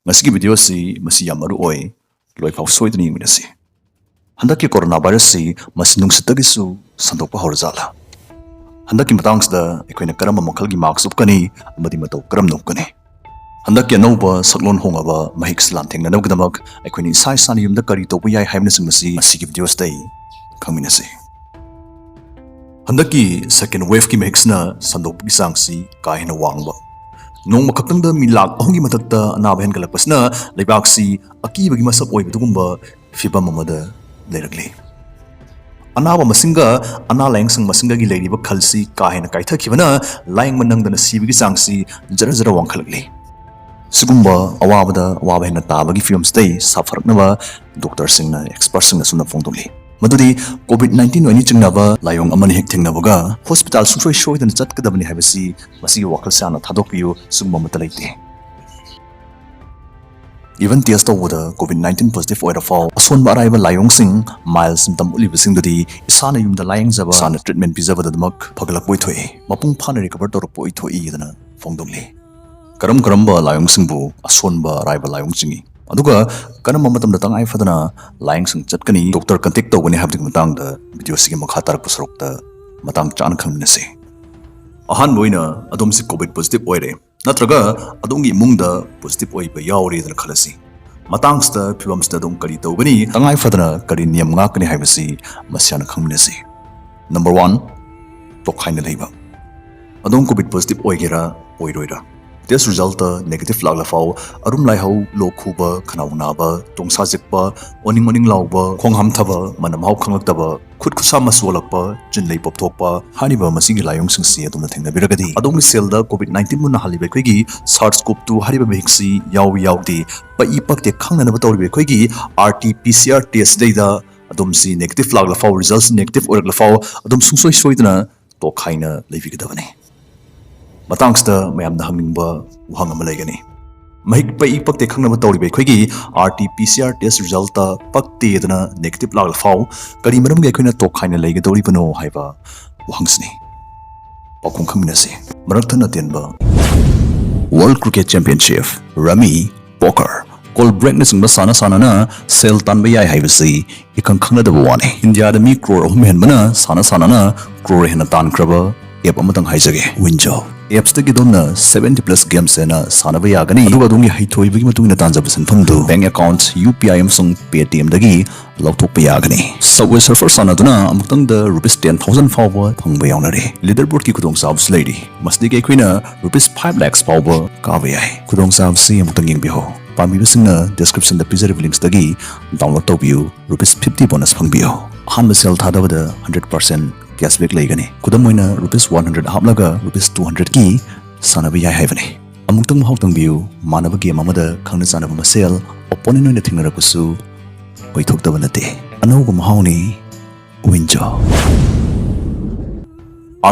Masigi video si masi yamaru oi loi pau soidani minasi. Handaki coronavirus si mas Nungshittagi Sandokpa Houraklabra. Handaki matangsta ekoina Karamba makhalgi marks upkani amadi matau karam nokani. Handaki anauba saklon hongaba mahik slanteng nanawgdamak ekoini isai sani Yumda Kari Touba Yai haibnasing masi masigi video stay khangminasi. Handaki second wave ki mahiksna Sandokpa sangsi kahina wangba. Nong makakangda milak ahongi matakta anabahen kalakpasna laibaksi akibagi masak oibadugumba fibam amada leiragli. Anaba masinga layang masinga gi leiriba khalsi kahena kaithakibana layang manangdana sibigi sangsi jara jara wangkhalagli. Sigumba awaba hena tabagi fibam stay safaraknaba doctor singna expert singna suna fongdongli. Madudi COVID-19 wani chingnaba layong amani hek thengnabaga hospital sungsoi shoidana chatkadabani haibasi masigi wakal sana thadokpiu sungma matalaite. Even test tawda COVID-19 positive oirafau asonba araiba layong sing mild symptom ulibasing dudi isana yumda layang jaba sana treatment pizabada damak phagalakpoi thoi mapung phana recover torpoi thoi dana fongdongli. Karamba layong singbu asonba araiba layong chingi. Aduga Karamba matamda tangai fadana layang sing chatkani doctor contact tawgani habdik matangda video sigi makha tarakpa sarokta matang chan khangminasi. Ahan boina adom si COVID positive oire natraga adongi imungda positive oiba yauri dana khalasi. Matangsta phibamsta dong kari tawgani tangai fadana kari niyam ngakani haibasi masyana khangminasi. Number 1 tokhaina leiba. Adong COVID positive oigera oiroira. Test result negative laglafau arum laihau lokhuba khanaunaba tongsa jikpa oning lauba khongham thaba manamhau khanglaktaba khut khusa masolakpa jinlei popthokpa haniba masigi layong singsi adumna thengnabiragadi adongi selda COVID-19 muna halibe khoigi SARS-CoV-2 hariba behiksi yaudi pai pakte khangnanaba tawribe khoigi RT-PCR test deida adumsi negative laglafau results negative oraklafau adum sungsoi soidana tokhaina leibigidabani. Matangsta mayamda hangingba uhang amalegani. Mahik pai pakte khangnaba tawribe khoigi RT-PCR test result pakte dana negative laglafau kari maramge khoina tokhaina leigadoribano haiba uhangsni. Pakhong khangminasi. Marathon atenba World Cricket Championship Rummy Poker Call break na singba sana na sell tanba yai haibasi ikang khangnadaba wani. India da mi crore ahum henbana sana na crore hena tan kraba app amatang haijage winjo. Apps tagi donna 70+ games na sanaba yagani aduga dongi haithoibagi matungina tanjaba sanfamdu bank account UPI amsung Paytm dagi lauthokpa yagani. Subway surfer sanaduna amutangda ₹10,000 fawba phangba yawnare. Leaderboard ki khudongchab lady masdigi akhina ₹5 lakhs fawba kaba yai. Khudongchab si amutang yengbiho. Pamibasingna description da pizarib links dagi download tawbiu ₹50 bonus phangbiyo. Ahanba sell thadabada 100% cashback laigani. Kudamoina ₹100 haplaga ₹200 ki sanaba yai haibani. Amutang mahautang biu manaba game amada khangna janaba masel opponent oina thingnarakusu oithokdaba nate. Anauga mahauni winjo.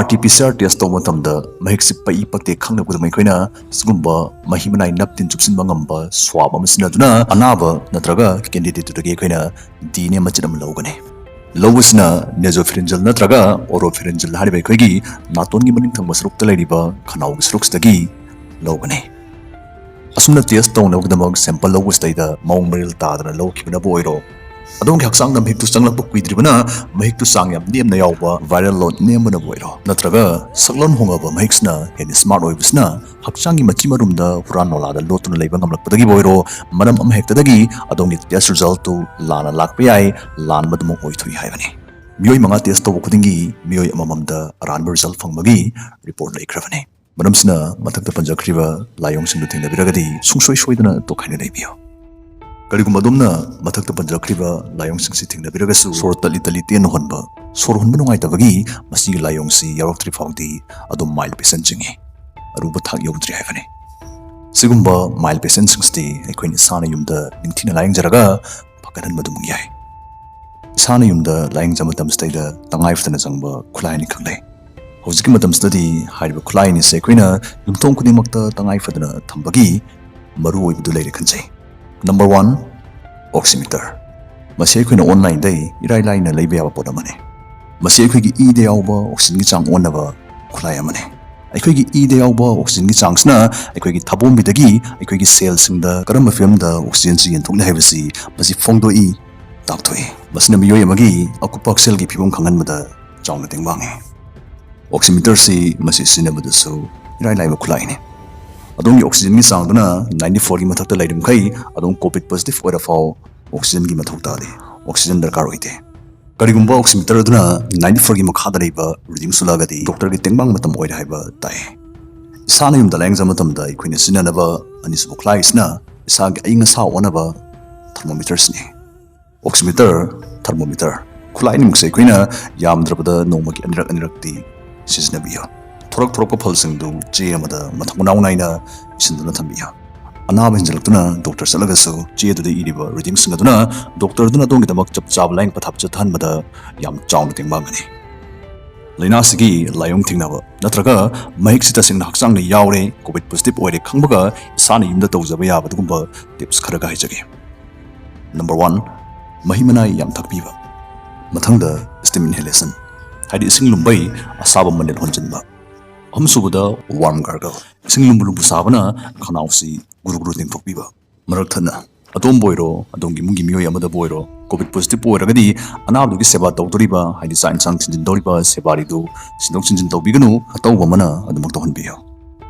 RT-PCR test tawba matamda mahiksi pai pakte khangna kudamai khoina sigumba mahimanai naptin chupsinba ngamba swab amasinaduna anaba natraga candidate tudagi khoina dine machinam lawgani. Lowusna nasopharyngeal natraga oropharyngeal haribai khoigi natongi maning thangba sarukta lairiba khanau sarukstagi lowgani. Asumna test tawnaugdamag sample lowusdaida maung maril tadana lowkhibna boiro. Adongi haksang nam hektu changlakpa kuidribana mahiktu sangyam nemna yawba viral load nembana boiro. Natraga saklon hongaba mahiksna heni smart oibusna hakchangi machimarumda huran nolada lotuna leiba ngamlakpadagi boiro manam amhektadagi adongi test result tu lana lakpa yai lan madmo oithui haibani. Miyoi manga test tawu khudingi miyoi amamamda aranba result phangmagi report laikhrabani. Manamsina mathakta panjakriba layong singdu thengnabiragadi sungsoi soidana tokhaina leibiyo. Karigumba domna mathakta panjakriba layong singsi thengnabiragasu sor tali ten honba sor honba nungaitabagi masigi layong si yaroktri phawdi adom mild patient jingi aruba thak yogdri haibani. Sigumba mild patient singsti ekhoini sana yumda ningthina layang jaraga phakanan madum yai. Sana yumda layang jamatam staida tangai ftana jangba khulaini khanglai. Hojiki matam study haiba khulaini se ekhoina yumthong khudingmakta tangai fadana thambagi maru oibdu leire khanjai. Number 1 oximeter. Masi ekhoina online dai irai laina leiba yaba podamane. Masi ekhoigi ide yawba oxygen gi chang onaba khulai amane. ꯑꯩꯈꯣꯏꯒꯤ ꯏꯗ ꯌꯥꯎꯕ ꯑꯣꯛꯁꯤꯖꯦꯟꯒꯤ ꯆꯥꯡꯁꯤꯅ ꯑꯩꯈꯣꯏꯒꯤ ꯊꯥꯕꯣꯝꯕꯤꯗꯒꯤ ꯑꯩꯈꯣꯏꯒꯤ ꯁꯦꯜꯁꯤꯡꯗ ꯀꯔꯝꯕ ꯐꯤꯚꯝꯗ ꯑꯣꯛꯁꯤꯖꯦꯟꯁꯤ ꯌꯦꯟꯊꯣꯛꯂꯤ ꯍꯥꯏꯕꯁꯤ ꯃꯁꯤ ꯐꯣꯡꯗꯣꯛꯏ ꯇꯥꯛꯊꯣꯛꯏ ꯃꯁꯤꯅ ꯃꯤꯑꯣꯏ ꯑꯃꯒꯤ ꯑꯀꯨꯞꯄ ꯍꯛꯁꯦꯜꯒꯤ ꯐꯤꯚꯝ ꯈꯪꯍꯟꯕꯗ ꯆꯥꯎꯅ ꯃꯇꯦꯡ ꯄꯥꯡꯏ ꯑꯣꯛꯁꯤꯃꯤꯇꯔꯁꯤ ꯃꯁꯤ ꯁꯤꯖꯤꯟꯅꯕꯗꯁꯨ ꯏꯔꯥꯏ ꯂꯥꯏꯕ ꯈꯨꯠꯂꯥꯏꯅꯤ ꯑꯗꯣꯝꯒꯤ ꯑꯣꯛꯁꯤꯖꯦꯟꯒꯤ ꯆꯥꯡꯗꯨꯅ 94ꯒꯤ ꯃꯊꯛꯇ ꯂꯩꯔꯤꯃꯈꯩ ꯑꯗꯣꯝ ꯀꯣꯚꯤꯗ ꯄꯣꯖꯤꯇꯤꯚ ꯑꯣꯏꯔꯐꯥꯎ ꯑꯣꯛꯁꯤꯖꯦꯟꯒꯤ ꯃꯊꯧ ꯇꯥꯗꯦ ꯑꯣꯛꯁꯤꯖꯦꯟ ꯗꯔꯀꯥꯔ ꯑꯣꯏꯗꯦ ꯀꯔꯤꯒꯨꯝꯕ ꯑꯣꯛꯁꯤꯃꯤꯇꯔ ꯑꯗꯨꯅ 94ꯒꯤ ꯃꯈꯥꯗ ꯂꯩꯕ ꯔꯤꯗꯤꯡ ꯁꯨꯂꯛꯑꯒꯗꯤ ꯗꯣꯛꯇꯔꯒꯤ ꯇꯦꯡꯕꯥꯡ ꯃꯇꯝ ꯑꯣꯏꯔꯦ ꯍꯥꯏꯕ ꯇꯥꯏ ꯏꯁꯥꯅ ꯌꯨꯝꯗ ꯂꯥꯌꯦꯡꯖꯕ ꯃꯇꯝꯗ ꯑꯩꯈꯣꯏꯅ ꯁꯤꯖꯤꯟꯅꯅꯕ ꯑꯅꯤꯁꯨꯕ ꯈꯨꯠꯂꯥꯏꯁꯤꯅ ꯏꯁꯥꯒꯤ ꯑꯏꯪ ꯑꯁꯥ ꯑꯣꯟꯅꯕ ꯊꯔꯃꯣꯃꯤꯇꯔꯁꯤꯅꯤ ꯑꯣꯛꯁꯤꯃꯤꯇꯔ ꯊꯔꯃꯣꯃꯤꯇꯔ ꯈꯨꯠꯂꯥꯏꯅꯤꯃꯛꯁꯦ ꯑꯩꯈꯣꯏꯅ ꯌꯥꯝꯗ꯭ꯔꯕꯗ ꯅꯣꯡꯃꯒꯤ ꯑꯅꯤꯔꯛꯇꯤ ꯁꯤꯖꯤꯟꯅꯕꯤꯌꯨ ꯊꯣꯔꯛꯄ ꯐꯜꯁꯤꯡꯗꯨ ꯆꯦ ꯑꯃꯗ ꯃꯊꯪ ꯃꯅꯥꯎ ꯅꯥꯏꯅ ꯏꯁꯤꯟꯗꯨꯅ ꯊꯝꯕꯤꯌꯨ ꯑꯅꯥꯕ ꯍꯦꯟꯖꯜꯂꯛꯇꯨꯅ ꯗꯣꯛꯇꯔ ꯆꯠꯂꯒꯁꯨ ꯆꯦꯗꯨꯗ ꯏꯔꯤꯕ ꯔꯤꯗꯤꯡꯁꯤꯡ ꯑꯗꯨꯅ ꯗꯣꯛꯇꯔꯗꯨꯅ ꯑꯗꯣꯝꯒꯤꯗꯃꯛ ꯆꯞ ꯆꯥꯕ ꯂꯥꯌꯦꯡ ꯄꯊꯥꯞ ꯆꯠꯊꯍꯟꯕꯗ ꯌꯥꯝ ꯆꯥꯎꯅ ꯃꯇꯦꯡ ꯄꯥꯡꯒꯅꯤ ꯂꯩꯅꯥꯁꯤꯒꯤ ꯂꯥꯏꯑꯣꯡ ꯊꯦꯡꯅꯕ ꯅꯠꯇ꯭ꯔꯒ ꯃꯍꯤꯛꯁꯤ ꯇꯁꯦꯡꯅ ꯍꯛꯆꯥꯡꯗ ꯌꯥꯎꯔꯦ ꯀꯣꯚꯤꯗ ꯄꯣꯖꯤꯇꯤꯚ ꯑꯣꯏꯔꯦ ꯈꯪꯕꯒ ꯏꯁꯥꯅ ꯌꯨꯝꯗ ꯇꯧꯖꯕ ꯌꯥꯕ ꯑꯗꯨꯒꯨꯝꯕ ꯇꯤꯞꯁ ꯈꯔꯒ ꯍꯥꯏꯖꯒꯦ ꯅꯝꯕꯔ 1 ꯃꯍꯤ ꯃꯅꯥꯏ ꯌꯥꯝ ꯊꯛꯄꯤꯕ ꯃꯊꯪꯗ ꯁ꯭ꯇꯤꯝ ꯏꯟꯍꯦꯂꯦꯁꯟ ꯍꯥꯏꯗꯤ ꯏꯁꯤꯡ ꯂꯨꯝꯕꯩ ꯑꯁꯥꯕ ꯃꯅꯤꯜ ꯍꯣꯟꯖꯤꯟꯕ ꯑꯍꯨꯝꯁꯨꯕꯗ ꯋꯥꯔꯝ ꯒꯥꯔꯒꯜ ꯏꯁꯤꯡ ꯂꯨꯝꯕꯨ ꯁꯥꯕꯅ ꯈꯅꯥꯎꯁꯤ ꯒꯨꯔꯨ ꯒꯨꯔꯨ ꯇꯦꯡꯊꯣꯛꯄꯤꯕ ꯃꯔꯛ ꯊꯠꯅ ꯑꯗꯣꯝꯕꯨ ꯑꯣꯏꯔꯣ ꯑꯗꯣꯝꯒꯤ ꯏꯃꯨꯡꯒꯤ ꯃꯤꯑꯣꯏ ꯑꯃꯗꯕꯨ ꯑꯣꯏꯔꯣ ꯀꯣꯚꯤꯗ ꯄꯣꯖꯤꯇꯤꯚ ꯑꯣꯏꯔꯒꯗꯤ ꯑꯅꯥꯕꯗꯨꯒꯤ ꯁꯦꯕꯥ ꯇꯧꯗꯣꯔꯤꯕ ꯍꯥꯏꯗꯤ ꯆꯥꯛ ꯏꯟꯁꯥꯡ ꯊꯤꯟꯖꯤꯟꯗꯧꯔꯤꯕ ꯁꯦꯕꯥꯔꯤꯗꯨ ꯁꯤꯟꯗꯣꯛ ꯁꯤꯟꯖꯤꯟ ꯇꯧꯕꯤꯒꯅꯨ ꯑꯇꯧꯕ ꯑꯃꯅ ꯑꯗꯨꯃꯛ ꯇꯧꯍꯟꯕꯤꯌꯨ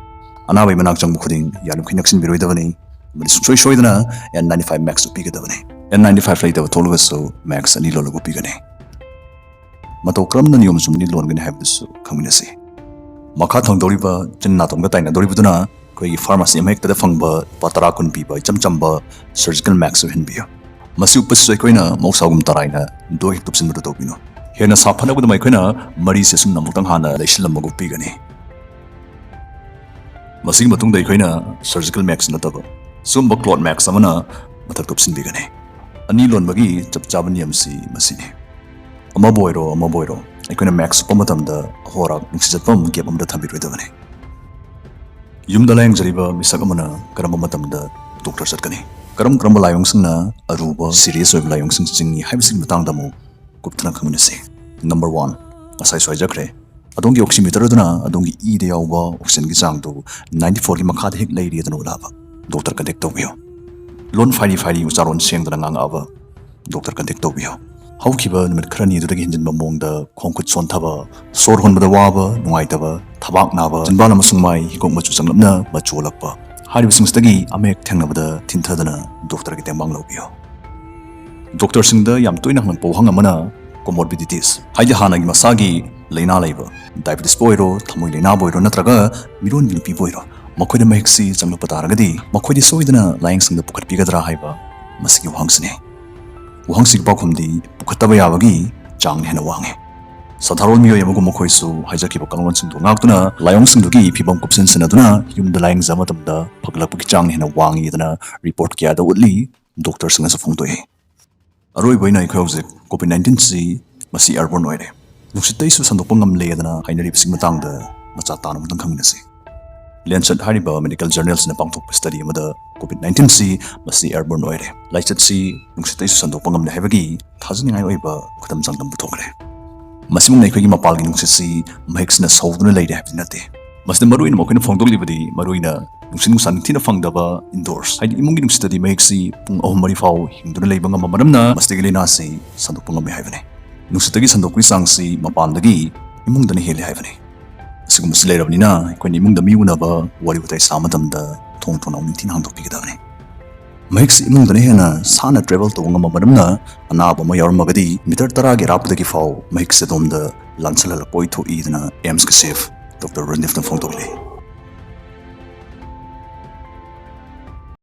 ꯑꯅꯥꯕꯒꯤ ꯃꯅꯥꯛ ꯆꯪꯕ ꯈꯨꯗꯤꯡ ꯌꯥꯔꯤꯃꯈꯩ ꯅꯛꯁꯤꯟꯕꯤꯔꯣꯏꯗꯕꯅꯤ ꯑꯃꯗꯤ ꯁꯨꯡꯁꯣꯏ ꯁꯣꯏꯗꯅ N95 ꯃꯦꯛꯁ ꯎꯞꯄꯤꯒꯗꯕꯅꯤ N95 ꯂꯩꯇꯕ ꯊꯣꯛꯂꯒꯁꯨ ꯃꯦꯛꯁ 2 ꯂꯣꯜꯂꯒ ꯎꯞꯄꯤꯒꯅꯤ ꯃꯇꯧ ꯀꯔꯝꯅ ꯅꯤꯌꯣꯝ ꯆꯨꯝꯕꯅꯤ ꯂꯣꯟꯒꯅꯤ ꯍꯥꯏꯕꯗꯨꯁꯨ ꯈꯪꯃꯤꯟꯅꯁꯤ ꯃꯈꯥ ꯊꯪꯗꯧꯔꯤꯕ ꯆꯤꯟ ꯅꯥꯇꯣꯟꯒ ꯇꯥꯏꯅꯗꯧꯔꯤꯕꯗꯨꯅ ꯑꯩꯈꯣꯏꯒꯤ ꯐꯥꯔꯃꯥꯁꯤ ꯑꯃꯍꯦꯛꯇꯗ ꯐꯪꯕ ꯂꯨꯄꯥ 10 ꯄꯤꯕ ꯏꯆꯝ ꯆꯝꯕ ꯁꯔꯖꯤꯀꯦꯜ ꯃꯦꯛꯁ ꯑꯣꯏꯍꯟꯕꯤꯌꯨ ꯃꯁꯤ ꯎꯞꯄꯁꯤꯁꯨ ꯑꯩꯈꯣꯏꯅ ꯃꯍꯧꯁꯥꯒꯨꯝ ꯇꯔꯥꯏꯅ ꯗꯣ ꯍꯦꯛ ꯇꯨꯞꯁꯤꯟꯕꯗꯨ ꯇꯧꯕꯤꯅꯨ ꯍꯦꯟꯅ ꯁꯥꯐꯅꯕꯒꯤꯗꯃꯛ ꯑꯩꯈꯣꯏꯅ ꯃꯔꯤꯁꯦ ꯁꯨꯝ ꯑꯃꯨꯛꯇꯪ ꯍꯥꯟꯅ ꯂꯩꯁꯤꯜꯂꯝꯃꯒ ꯎꯞꯄꯤꯒꯅꯤ ꯃꯁꯤꯒꯤ ꯃꯇꯨꯡꯗ ꯑꯩꯈꯣꯏꯅ ꯁꯔꯖꯤꯀꯦꯜ ꯃꯦꯛꯁ ꯅꯠꯇꯕ ꯁꯤꯒꯨꯝꯕ ꯀ꯭ꯂꯣꯠ ꯃꯦꯛꯁ ꯑꯃꯅ ꯃꯊꯛ ꯇꯨꯞꯁꯤꯟꯕꯤꯒꯅꯤ ꯑꯅꯤ ꯂꯣꯟꯕꯒꯤ ꯆꯞ ꯆꯥꯕ ꯅꯤꯌꯝꯁꯤ ꯃꯁꯤꯅꯤ ꯑꯃꯕꯨ ꯑꯣꯏꯔꯣ ꯑꯩꯈꯣꯏꯅ ꯃꯦꯛꯁ ꯎꯞꯄ ꯃꯇꯝꯗ ꯑꯍꯣꯔꯥꯛ ꯅꯨꯡꯁꯤꯆꯠꯐꯝ ꯒꯦꯞ ꯑꯃꯗ ꯊꯝꯕꯤꯔꯣꯏꯗꯕꯅꯤ ꯌꯨꯝꯗ ꯂꯥꯌꯦꯡꯖꯔꯤꯕ ꯃꯤꯁꯛ ꯑꯃꯅ ꯀꯔꯝꯕ ꯃꯇꯝꯗ ꯗꯣꯛꯇꯔ ꯆꯠꯀꯅꯤ ꯀꯔꯝꯕ ꯂꯥꯏꯑꯣꯡꯁꯤꯡꯅ ꯑꯔꯨꯕ ꯁꯤꯔꯤꯌꯁ ꯑꯣꯏꯕ ꯂꯥꯏꯑꯣꯡꯁꯤꯡ ꯆꯤꯡꯏ ꯍꯥꯏꯕꯁꯤꯒꯤ ꯃꯇꯥꯡꯗ ꯑꯃꯨꯛ ꯀꯨꯞꯊꯅ ꯈꯪꯃꯤꯟꯅꯁꯤ ꯅꯝꯕꯔ 1 ꯉꯁꯥꯏꯁꯨ ꯍꯥꯏꯖꯈ꯭ꯔꯦ ꯑꯗꯣꯝꯒꯤ ꯑꯣꯛꯁꯤꯃꯤꯇꯔ ꯑꯗꯨꯅ ꯑꯗꯣꯝꯒꯤ ꯏꯗ ꯌꯥꯎꯕ ꯑꯣꯛꯁꯤꯖꯦꯟꯒꯤ ꯆꯥꯡꯗꯨ 94ꯒꯤ ꯃꯈꯥꯗ ꯍꯦꯛ ꯂꯩꯔꯦꯗꯅ ꯎꯠꯂꯛꯑꯕ ꯗꯣꯛꯇꯔ ꯀꯟꯇꯦꯛ ꯇꯧꯕꯤꯌꯨ ꯂꯣꯟ ꯐꯥꯏꯔꯤ ꯎꯆꯥꯔꯣꯟ ꯁꯦꯡꯗꯅ ꯉꯥꯡꯉꯛꯑꯕ ꯗꯣꯛꯇꯔ ꯀꯟꯇꯦꯛ ꯇꯧꯕꯤꯌꯨ ꯍꯧꯈꯤꯕ ꯅꯨꯃꯤꯠ ꯈꯔꯅꯤ ꯑꯗꯨꯗꯒꯤ ꯍꯦꯟꯖꯤꯟꯕ ꯃꯑꯣꯡꯗ ꯈꯣꯡ ꯈꯨꯠ ꯁꯣꯟꯊꯕ ꯁꯣꯔ ꯍꯣꯟꯕꯗ ꯋꯥꯕ ꯅꯨꯡꯉꯥꯏꯇꯕ ꯊꯕꯥꯛ ꯅꯥꯕ ꯆꯤꯟꯕꯥꯟ ꯑꯃꯁꯨꯡ ꯃꯥꯏ ꯍꯤꯒꯣꯛ ꯃꯆꯨ ꯆꯪꯂꯞꯅ ꯃꯆꯨ ꯑꯣꯜꯂꯛꯄ ꯍꯥꯏꯔꯤꯕꯁꯤꯡꯁꯤꯗꯒꯤ ꯑꯃꯍꯦꯛ ꯊꯦꯡꯅꯕꯗ ꯊꯤꯟꯊꯗꯅ ꯗꯣꯛꯇꯔꯒꯤ ꯇꯦꯡꯕꯥꯡ ꯂꯧꯕꯤꯌꯨ ꯗꯣꯛꯇꯔꯁꯤꯡꯗ ꯌꯥꯝ ꯇꯣꯏꯅ ꯍꯪꯂꯛꯄ ꯋꯥꯍꯪ ꯑꯃꯅ ꯀꯣꯃꯣꯔꯕꯤꯗꯤꯇꯤꯁ ꯍꯥꯏꯗꯤ ꯍꯥꯟꯅꯒꯤ ꯃꯁꯥꯒꯤ ꯂꯩꯅꯥ ꯂꯩꯕ ꯗꯥꯏꯕꯦꯇꯤꯁꯄꯨ ꯑꯣꯏꯔꯣ ꯊꯃꯣꯏ ꯂꯩꯅꯥꯕꯨ ꯑꯣꯏꯔꯣ ꯅꯠꯇ꯭ꯔꯒ ꯃꯤꯔꯣꯟꯕꯤ ꯅꯨꯄꯤꯕꯨ ꯑꯣꯏꯔꯣ ꯃꯈꯣꯏꯗ ꯃꯍꯤꯛꯁꯤ ꯆꯪꯂꯛꯄ ꯇꯥꯔꯒꯗꯤ ꯃꯈꯣꯏꯗꯤ ꯁꯣꯏꯗꯅ ꯂꯥꯌꯦꯡꯁꯪꯗ ꯄꯨꯈꯠꯄꯤꯒꯗ꯭ꯔꯥ ꯍꯥꯏꯕ ꯃꯁꯤꯒꯤ ꯋꯥꯍꯪꯁꯤꯅꯤ ꯋꯥꯍꯪꯁꯤꯒꯤ ꯄꯥꯎꯈꯨꯝꯗꯤ ꯄꯨꯈꯠꯇꯕ ꯌꯥꯕꯒꯤ ꯆꯥꯡꯅ ꯍꯦꯟꯅ ꯋꯥꯡꯉꯤ ꯁꯥꯙꯥꯔꯣꯟ ꯃꯤꯑꯣꯏ ꯑꯃꯒꯨꯝ ꯃꯈꯣꯏꯁꯨ ꯍꯥꯏꯖꯈꯤꯕ ꯀꯥꯡꯂꯣꯟꯁꯤꯡꯗꯨ ꯉꯥꯛꯇꯨꯅ ꯂꯥꯏꯑꯣꯡꯁꯤꯡꯗꯨꯒꯤ ꯐꯤꯚꯝ ꯀꯨꯞꯁꯤꯟꯁꯤꯟꯅꯗꯨꯅ ꯌꯨꯝꯗ ꯂꯥꯌꯦꯡꯖꯕ ꯃꯇꯝꯗ ꯐꯒꯠꯂꯛꯄꯒꯤ ꯆꯥꯡ ꯍꯦꯟꯅ ꯋꯥꯡꯉꯤꯗꯅ ꯔꯤꯄꯣꯔꯠ ꯀꯌꯥꯗ ꯎꯠꯂꯤ ꯗꯣꯛꯇꯔꯁꯤꯡꯅꯁꯨ ꯐꯣꯡꯗꯣꯛꯏ ꯑꯔꯣꯏꯕ ꯑꯣꯏꯅ ꯑꯩꯈꯣꯏ ꯍꯧꯖꯤꯛ ꯀꯣꯚꯤꯗ-19ꯁꯤ ꯃꯁꯤ ꯑꯦꯌꯔꯕꯣꯔꯟ ꯑꯣꯏꯔꯦ ꯅꯨꯡꯁꯤꯠꯇꯩꯁꯨ ꯁꯟꯗꯣꯛꯄ ꯉꯝꯂꯦꯗꯅ ꯍꯥꯏꯅꯔꯤꯕꯁꯤꯒꯤ ꯃꯇꯥꯡꯗ ꯃꯆꯥ ꯇꯥꯅ ꯑꯃꯨꯛꯇꯪ ꯈꯪꯃꯤꯟꯅꯁꯤ ꯂꯦꯟꯁꯦꯠ ꯍꯥꯏꯔꯤꯕ ꯃꯦꯗꯤꯀꯦꯜ ꯖꯔꯅꯦꯜꯁꯤꯅ ꯄꯥꯡꯊꯣꯛꯄ ꯁ꯭ꯇꯗꯤ ꯑꯃꯗ ꯀꯣꯚꯤꯗ-19ꯁꯤ ꯃꯁꯤ ꯑꯦꯌꯔꯕꯣꯔꯟ ꯑꯣꯏꯔꯦ ꯂꯥꯏꯆꯠꯁꯤ ꯅꯨꯡꯁꯤꯠꯇꯩꯁꯨ ꯁꯟꯗꯣꯛꯄ ꯉꯝꯂꯦ ꯍꯥꯏꯕꯒꯤ ꯊꯥꯖꯅꯤꯡꯉꯥꯏ ꯑꯣꯏꯕ ꯈꯨꯗꯝ ꯆꯥꯡꯗꯝ ꯄꯨꯊꯣꯛꯈ꯭ꯔꯦ ꯃꯁꯤꯃꯛꯅ ꯑꯩꯈꯣꯏꯒꯤ ꯃꯄꯥꯜꯒꯤ ꯅꯨꯡꯁꯤꯠꯁꯤ ꯃꯍꯤꯛꯁꯤꯅ ꯁꯧꯗꯨꯅ ꯂꯩꯔꯦ ꯍꯥꯏꯕꯗꯤ ꯅꯠꯇꯦ ꯃꯁꯤꯗ ꯃꯔꯨꯑꯣꯏꯅ ꯃꯈꯣꯏꯅ ꯐꯣꯡꯗꯣꯛꯂꯤꯕꯗꯤ ꯃꯔꯨꯑꯣꯏꯅ ꯅꯨꯡꯁꯤꯠ ꯅꯨꯡꯁꯥ ꯅꯤꯡꯊꯤꯅ ꯐꯪꯗꯕ ꯏꯟꯗꯣꯔꯁ ꯍꯥꯏꯗꯤ ꯏꯃꯨꯡꯒꯤ ꯅꯨꯡꯁꯤꯠꯇꯗꯤ ꯃꯍꯤꯛꯁꯤ ꯄꯨꯡ 3-4 ꯐꯥꯎ ꯍꯤꯡꯗꯨꯅ ꯂꯩꯕ ꯉꯝꯕ ꯃꯔꯝꯅ ꯃꯁꯤꯗꯒꯤ ꯂꯩꯅꯥꯁꯤ ꯁꯟꯗꯣꯛꯄ ꯉꯝꯃꯤ ꯍꯥꯏꯕꯅꯤ ꯅꯨꯡꯁꯤꯠꯇꯒꯤ ꯁꯟꯗꯣꯛꯄꯒꯤ ꯆꯥꯡꯁꯤ ꯃꯄꯥꯟꯗꯒꯤ ꯏꯃꯨꯡꯗꯅ ꯍꯦꯜꯂꯤ ꯍꯥꯏꯕꯅꯤ ꯑꯁꯤꯒꯨꯝꯕꯁꯤ ꯂꯩꯔꯕꯅꯤꯅ ꯑꯩꯈꯣꯏꯅ ꯏꯃꯨꯡꯗ ꯃꯤ ꯎꯅꯕ ꯋꯥꯔꯤ ꯋꯥꯇꯥꯏ ꯁꯥꯕ ꯃꯇꯝꯗ ꯊꯣꯡ ꯊꯣꯡꯅꯥꯎ ꯅꯤꯡꯊꯤꯅ ꯍꯥꯡꯗꯣꯛꯄꯤꯒꯗꯕꯅꯤ ꯃꯍꯤꯛꯁꯤ ꯏꯃꯨꯡꯗꯅ ꯍꯦꯟꯅ ꯁꯥꯡꯅ ꯇ꯭ꯔꯦꯚꯦꯜ ꯇꯧꯕ ꯉꯝꯕ ꯃꯔꯝꯅ ꯑꯅꯥꯕ ꯑꯃ ꯌꯥꯎꯔꯝꯃꯒꯗꯤ ꯃꯤꯇꯔ 10ꯒꯤ ꯑꯔꯥꯞꯄꯗꯒꯤ ꯐꯥꯎ ꯃꯍꯤꯛꯁꯤ ꯑꯗꯣꯝꯗ ꯂꯥꯟꯁꯤꯜꯍꯜꯂꯛꯄ ꯑꯣꯏꯊꯣꯛꯏꯗꯅ ꯑꯦꯝꯁꯀꯤ ꯆꯤꯐ ꯗꯣꯛꯇꯔ ꯔꯟꯗꯤꯐꯅ ꯐꯣꯡꯗꯣꯛꯂꯤ